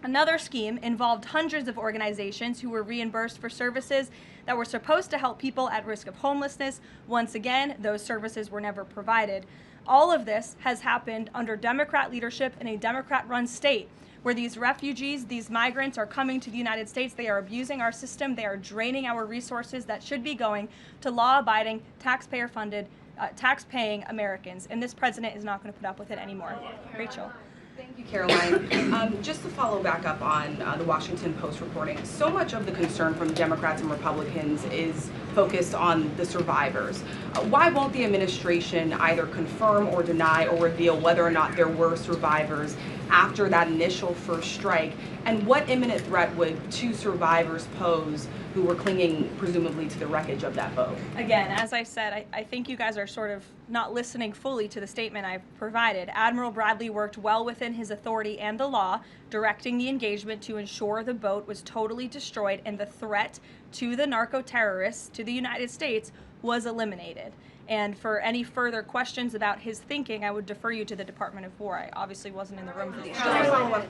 Another scheme involved hundreds of organizations who were reimbursed for services that were supposed to help people at risk of homelessness. Once again, those services were never provided. All of this has happened under Democrat leadership in a Democrat-run state, where these refugees, these migrants are coming to the United States. They are abusing our system. They are draining our resources that should be going to law-abiding, taxpayer-funded, tax-paying Americans. And this president is not going to put up with it anymore. Rachel. Thank you, Karoline. Just to follow back up on the Washington Post reporting, so much of the concern from Democrats and Republicans is focused on the survivors. Why won't the administration either confirm or deny or reveal whether or not there were survivors after that initial first strike? And what imminent threat would two survivors pose who were clinging presumably to the wreckage of that boat? Again, as I said, I think you guys are sort of not listening fully to the statement I've provided. Admiral Bradley worked well within his authority and the law, directing the engagement to ensure the boat was totally destroyed and the threat to the narco-terrorists to the United States was eliminated. And for any further questions about his thinking, I would defer you to the Department of War. I obviously wasn't in the room for these.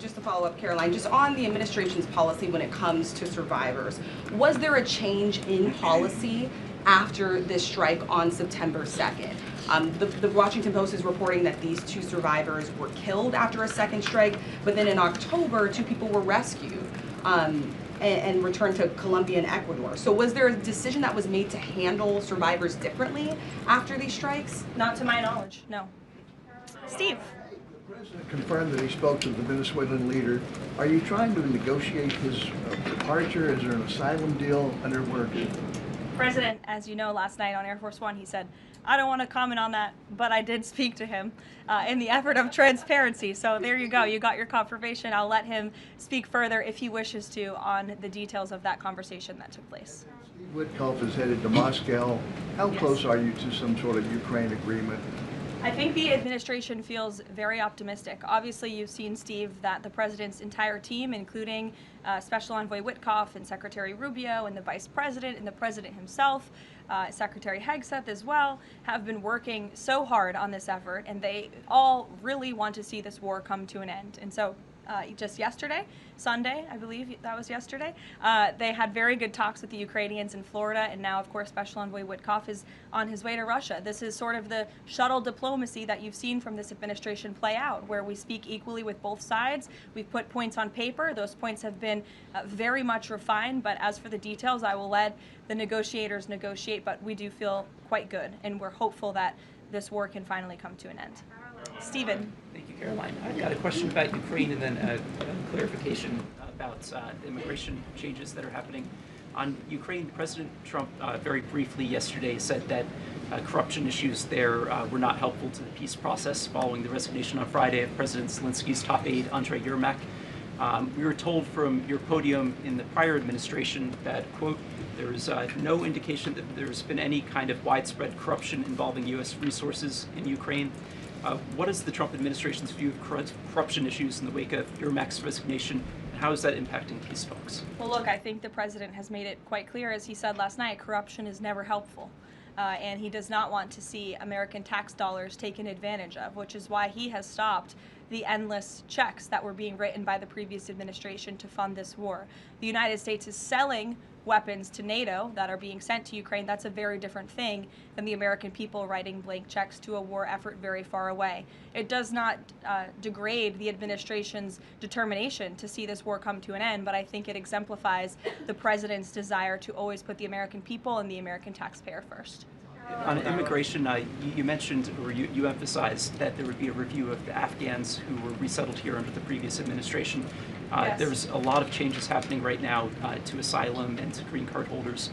Just to follow up, Karoline, just on the administration's policy when it comes to survivors, was there a change in policy after this strike on September 2nd? The Washington Post is reporting that these two survivors were killed after a second strike, but then in October, two people were rescued and returned to Colombia and Ecuador. So was there a decision that was made to handle survivors differently after these strikes? Not to my knowledge, no. Steve. The president confirmed that he spoke to the Venezuelan leader. Are you trying to negotiate his departure? Is there an asylum deal under work? President, as you know, last night on Air Force One, he said, I don't want to comment on that, but I did speak to him in the effort of transparency. So there you go. You got your confirmation. I'll let him speak further if he wishes to on the details of that conversation that took place. Steve Witkoff is headed to Moscow. How close are you to some sort of Ukraine agreement? I think the administration feels very optimistic. Obviously, you've seen, Steve, that the president's entire team, including Special Envoy Witkoff and Secretary Rubio and the Vice President and the President himself, Secretary Hegseth as well, have been working so hard on this effort, and they all really want to see this war come to an end. And so just yesterday, Sunday, I believe that was yesterday, they had very good talks with the Ukrainians in Florida, and now, of course, Special Envoy Witkoff is on his way to Russia. This is sort of the shuttle diplomacy that you've seen from this administration play out, where we speak equally with both sides. We've put points on paper. Those points have been very much refined, but as for the details, I will let the negotiators negotiate, but we do feel quite good, and we're hopeful that this war can finally come to an end. Stephen. Thank you, Caroline. I've got a question about Ukraine and then a clarification about immigration changes that are happening. On Ukraine, President Trump very briefly yesterday said that corruption issues there were not helpful to the peace process following the resignation on Friday of President Zelensky's top aide, Andriy Yermak. We were told from your podium in the prior administration that, quote, there is no indication that there's been any kind of widespread corruption involving U.S. resources in Ukraine. What is the Trump administration's view of corruption issues in the wake of Yermak's resignation, and how is that impacting peace talks? Well, look, I think the president has made it quite clear, as he said last night, corruption is never helpful. and he does not want to see American tax dollars taken advantage of, which is why he has stopped the endless checks that were being written by the previous administration to fund this war. The United States is selling weapons to NATO that are being sent to Ukraine. That's a very different thing than the American people writing blank checks to a war effort very far away. It does not degrade the administration's determination to see this war come to an end, but I think it exemplifies the president's desire to always put the American people and the American taxpayer first. On immigration, you mentioned, or you emphasized that there would be a review of the Afghans who were resettled here under the previous administration. Yes. There's a lot of changes happening right now to asylum and to green card holders.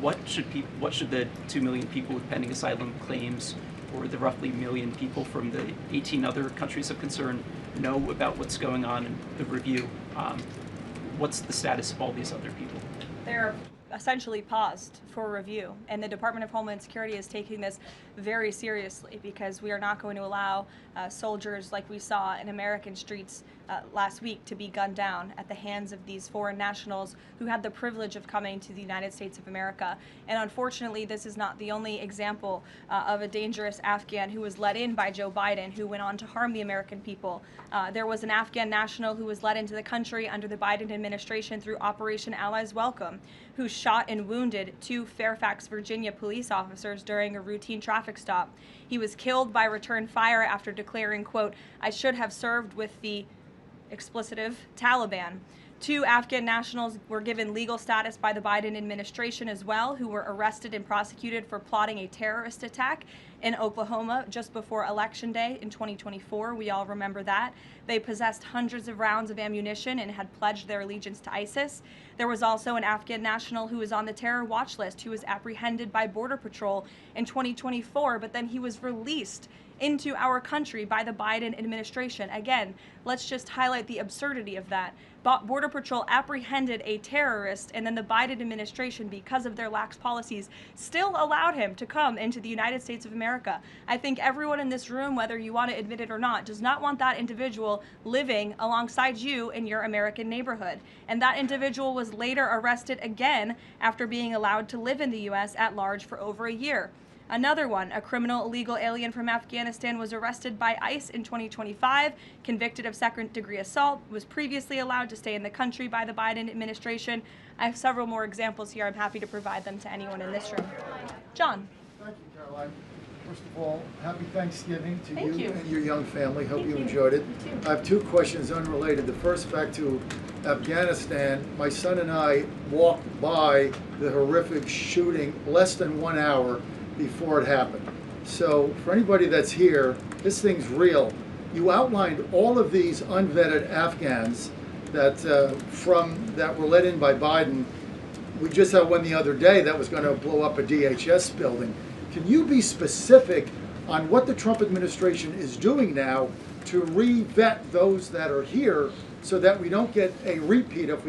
What should the 2 million people with pending asylum claims, or the roughly 1 million people from the 18 other countries of concern, know about what's going on in the review? What's the status of all these other people? They're essentially paused for review, and the Department of Homeland Security is taking this very seriously, because we are not going to allow soldiers like we saw in American streets last week to be gunned down at the hands of these foreign nationals who had the privilege of coming to the United States of America. And unfortunately, this is not the only example of a dangerous Afghan who was let in by Joe Biden, who went on to harm the American people. There was an Afghan national who was let into the country under the Biden administration through Operation Allies Welcome, who shot and wounded 2 Fairfax, Virginia police officers during a routine traffic stop. He was killed by return fire after declaring, quote, "I should have served with the explicitive Taliban." 2 Afghan nationals were given legal status by the Biden administration as well, who were arrested and prosecuted for plotting a terrorist attack in Oklahoma just before Election Day in 2024. We all remember that. They possessed hundreds of rounds of ammunition and had pledged their allegiance to ISIS. There was also an Afghan national who was on the terror watch list who was apprehended by Border Patrol in 2024, but then he was released into our country by the Biden administration. Again, let's just highlight the absurdity of that. Border Patrol apprehended a terrorist, and then the Biden administration, because of their lax policies, still allowed him to come into the United States of America. I think everyone in this room, whether you want to admit it or not, does not want that individual living alongside you in your American neighborhood. And that individual was later arrested again after being allowed to live in the U.S. at large for over a year. Another one, a criminal illegal alien from Afghanistan, was arrested by ICE in 2025, convicted of second-degree assault, was previously allowed to stay in the country by the Biden administration. I have several more examples here. I'm happy to provide them to anyone in this room. John. Thank you, Caroline. First of all, happy Thanksgiving to Thank you and your young family. Hope you enjoyed it. I have 2 questions unrelated. The first, back to Afghanistan. My son and I walked by the horrific shooting less than 1 hour before it happened. So for anybody that's here, this thing's real. You outlined all of these unvetted Afghans that that were let in by Biden. We just had one the other day that was going to blow up a DHS building. Can you be specific on what the Trump administration is doing now to re-vet those that are here so that we don't get a repeat of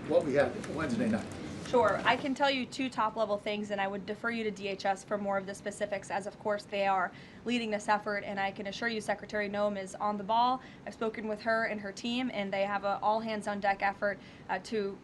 what we had Wednesday night? Sure. I can tell you 2 top-level things, and I would defer you to DHS for more of the specifics, as of course they are leading this effort, and I can assure you Secretary Noem is on the ball. I've spoken with her and her team, and they have an all-hands-on-deck effort to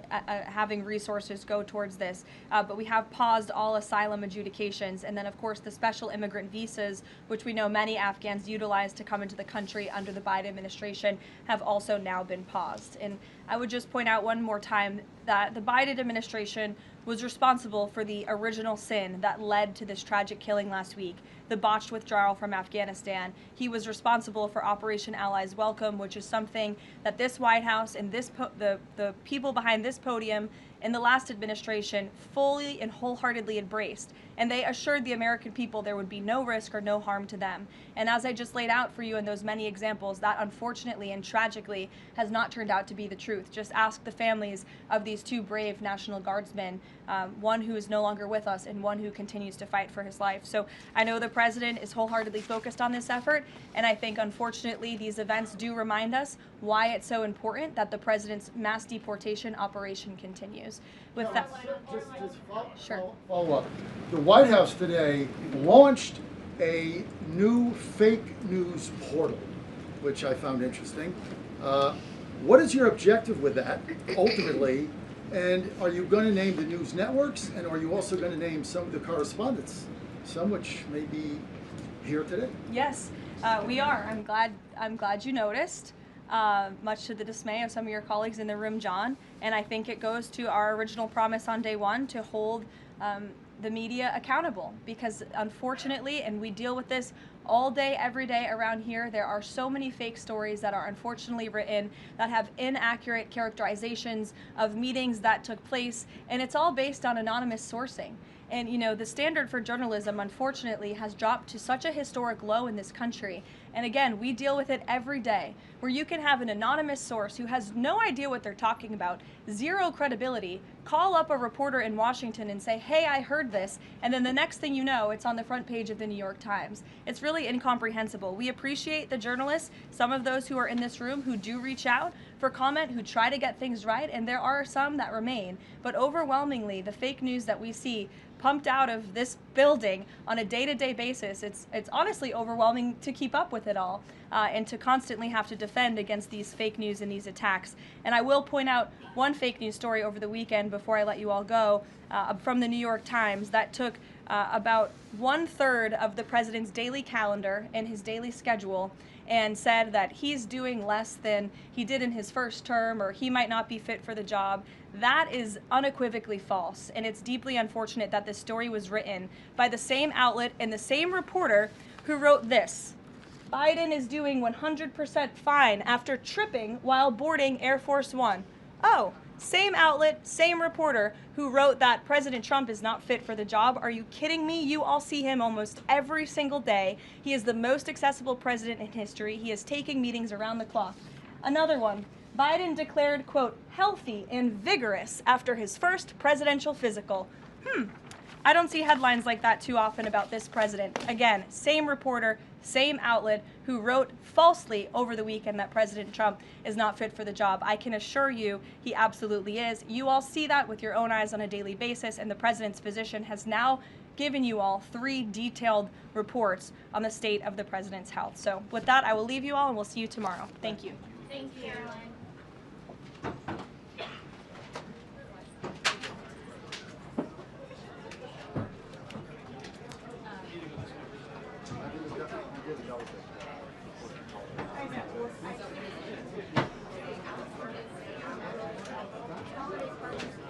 having resources go towards this. But we have paused all asylum adjudications, and then of course the special immigrant visas, which we know many Afghans utilize to come into the country under the Biden administration, have also now been paused. And I would just point out one more time that the Biden administration was responsible for the original sin that led to this tragic killing last week, the botched withdrawal from Afghanistan. He was responsible for Operation Allies Welcome, which is something that this White House and the people behind this podium in the last administration fully and wholeheartedly embraced. And they assured the American people there would be no risk or no harm to them. And as I just laid out for you in those many examples, that unfortunately and tragically has not turned out to be the truth. Just ask the families of these 2 brave National Guardsmen, one who is no longer with us and one who continues to fight for his life. So I know the president is wholeheartedly focused on this effort, and I think unfortunately these events do remind us why it's so important that the president's mass deportation operation continues. With that, follow up. The White House today launched a new fake news portal, which I found interesting. What is your objective with that, ultimately? And are you going to name the news networks, and are you also going to name some of the correspondents, some which may be here today? Yes, we are. I'm glad you noticed. Much to the dismay of some of your colleagues in the room, John. And I think it goes to our original promise on day one to hold the media accountable, because unfortunately, and we deal with this all day, every day around here, there are so many fake stories that are unfortunately written that have inaccurate characterizations of meetings that took place, and it's all based on anonymous sourcing. And you know, the standard for journalism, unfortunately, has dropped to such a historic low in this country. And again, we deal with it every day, where you can have an anonymous source who has no idea what they're talking about, zero credibility, call up a reporter in Washington and say, hey, I heard this, and then the next thing you know, it's on the front page of the New York Times. It's really incomprehensible. We appreciate the journalists, some of those who are in this room who do reach out for comment, who try to get things right, and there are some that remain. But overwhelmingly, the fake news that we see pumped out of this building on a day-to-day basis, it's honestly overwhelming to keep up with it all, and to constantly have to defend against these fake news and these attacks. And I will point out one fake news story over the weekend before I let you all go, from the New York Times that took about 1/3 of the president's daily calendar and his daily schedule and said that he's doing less than he did in his first term, or he might not be fit for the job. That is unequivocally false, and it's deeply unfortunate that this story was written by the same outlet and the same reporter who wrote this: Biden is doing 100% fine after tripping while boarding Air Force One. Oh, same outlet, same reporter who wrote that President Trump is not fit for the job. Are you kidding me? You all see him almost every single day. He is the most accessible president in history. He is taking meetings around the clock. Another one. Biden declared, quote, healthy and vigorous after his first presidential physical. I don't see headlines like that too often about this president. Again, same reporter, same outlet who wrote falsely over the weekend that President Trump is not fit for the job. I can assure you he absolutely is. You all see that with your own eyes on a daily basis, and the president's physician has now given you all 3 detailed reports on the state of the president's health. So with that, I will leave you all, and we'll see you tomorrow. Thank you. Thank you, Caroline. Thank you.